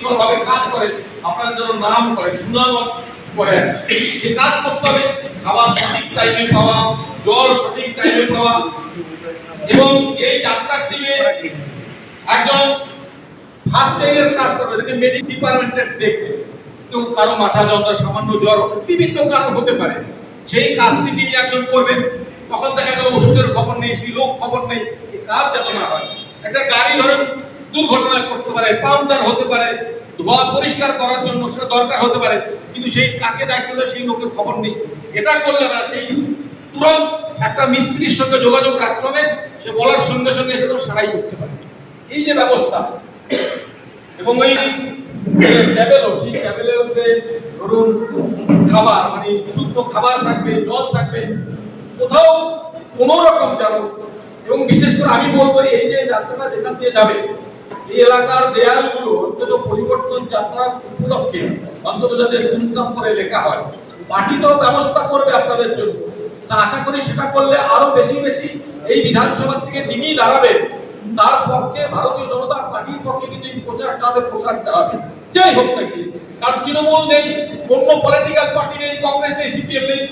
সুশৃঙ্খলভাবে কাজ করে আপনাদের জন্য নাম করে সুনাম করে, সে কাজ করতে হবে। খাবার সঠিক টাইমে পাওয়া, জল সঠিক টাইমে পাওয়া, এবং এই যাত্রার টিমে একজন ফার্স্ট এইডের কাজ করবে, যেটা মেডিকেল ডিপার্টমেন্টের দেখবে। কেউ কারো মাথা যন্ত্রণা, সামান্য জ্বর, বিভিন্ন কারণ হতে পারে, সেই কাজটি তিনি একজন করবেন। তখন দেখা গেল ওষুধের খবর নেই, সেই লোক খবর নেই, এই কাজ যাতে না হয়। একটা গাড়ি ধরেন দুর্ঘটনায় পড়তে পারে, পাংচার হতে পারে, ধোয়া পরিষ্কার করার জন্য সেটা দরকার হতে পারে, কিন্তু সেই কাকে দায়িত্ব দেয় সেই লোকের খবর নেই। এটা করলে না, সেই তুরন্ত একটা মিস্ত্রির সঙ্গে যোগাযোগ রাখতে হবে, সে বলার সঙ্গে সঙ্গে সে তো সারাই করতে পারে। এই যে ব্যবস্থা, এবং ওই ট্যাবেলও, সেই ট্যাবেলের মধ্যে ধরুন খাবার, মানে শুদ্ধ খাবার থাকবে, জল থাকবে, কোথাও কোনো রকম যেন, এবং বিশেষ করে আমি বলবো এই যে যাত্রাটা যেখান দিয়ে যাবে, এই এলাকার দেয়ালগুলো অন্তত পরিবর্তন যাত্রা উপলক্ষে অন্তত যাতে চুনকাম করে লেখা হয়। পার্টি তো ব্যবস্থা করবে আপনাদের জন্য, তা আশা করি সেটা করলে আরো বেশি বেশি এই বিধানসভা থেকে যিনি দাঁড়াবেন তার পক্ষে, ভারতীয় জনতা পার্টির পক্ষে কিন্তু এই প্রচারটা হবে, প্রসারটা হবে, যাই হোক নাকি। কারণ তৃণমূল নেই, অন্য পলিটিক্যাল পার্টি নেই, কংগ্রেস নেই, সিপিএম নেই।